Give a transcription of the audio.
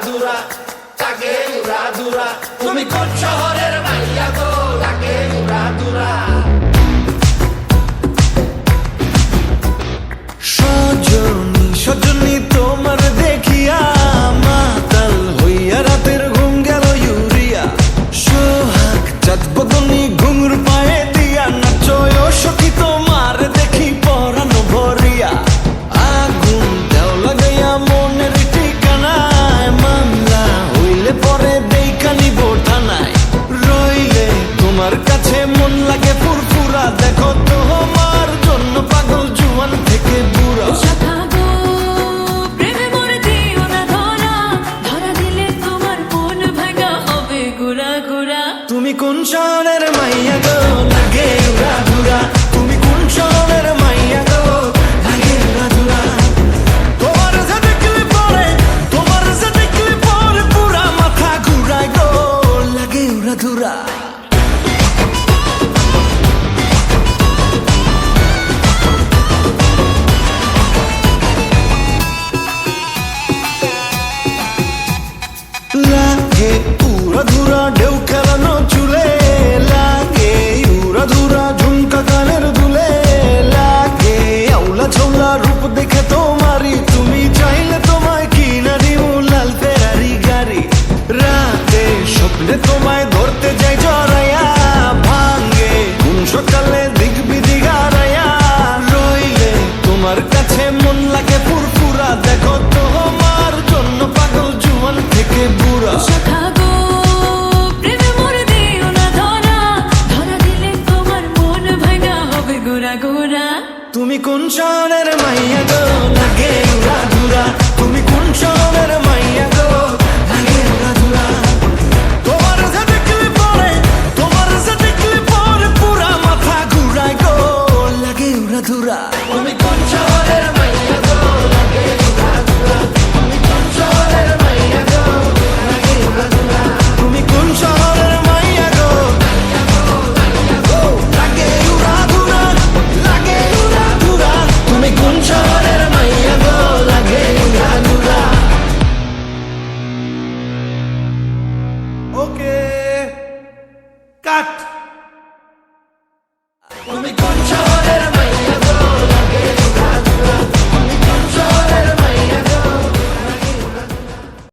ধুরা লাগে উড়া ধুরা তুমি কোন শহরের মাইয়া গো লাগে উড়া ধুরা সজনী সজনী তোমার দেখিয়া মাতাল হইয়া রাতের ঘুম গেল ইউরিয়া সোহাগ চাঁদ বদনী ঘুঙুর পায়ে দিয়া নাচয় সখী তোমার দেখি পরানো ভরিয়া আগুন দেও লাগাইয়া মনের ঠিকানায় মামলা হইলে পরে দেখা নিব থানায় রইলে তোমার কাছে মন লাগে ফুরফুরা দেখো তোমার জন্য পাগল জুয়ান থেকে বুড়া তুমি কোন শহরের মাইয়া গো লাগে উড়া ধুরা তুমি কোন শহরের মাইয়া গো লাগে উড়া ধুরা তোমার যে দেখলে পরে পুরা মাথা ঘুরায় গো লাগে উড়া ধুরা লাগে উড়া ধুরা ঢেউ খেলানো চুলে লাগে উড়া ধুরা ঝুমকা গানের দুলে লাগে আউলা ঝৌলা রূপ দেখে তোমারি তুমি চাইলে তোমায় কিনা দিও লাল ফেরারি গাড়ি রাতে স্বপ্নে তোমায় ধরতে যাই জড়াইয়া ভাঙ্গে কোন সকালে দিক বিদিক হারাইয়া রইলে তোমার কাছে মন লাগে ফুরফুরা দেখো তোমার জন্য পাগল জুয়ান থেকে বুড়া তুমি কোন শহরের মাইয়া গো লাগে উড়া ধুরা তুমি কোন শহরের মাইয়া গো লাগে উড়া ধুরা তোমার যে দেখলে পরে পুরা মাথা ঘুরায় গো লাগে উড়া ধুরা তুমি কোন শহরের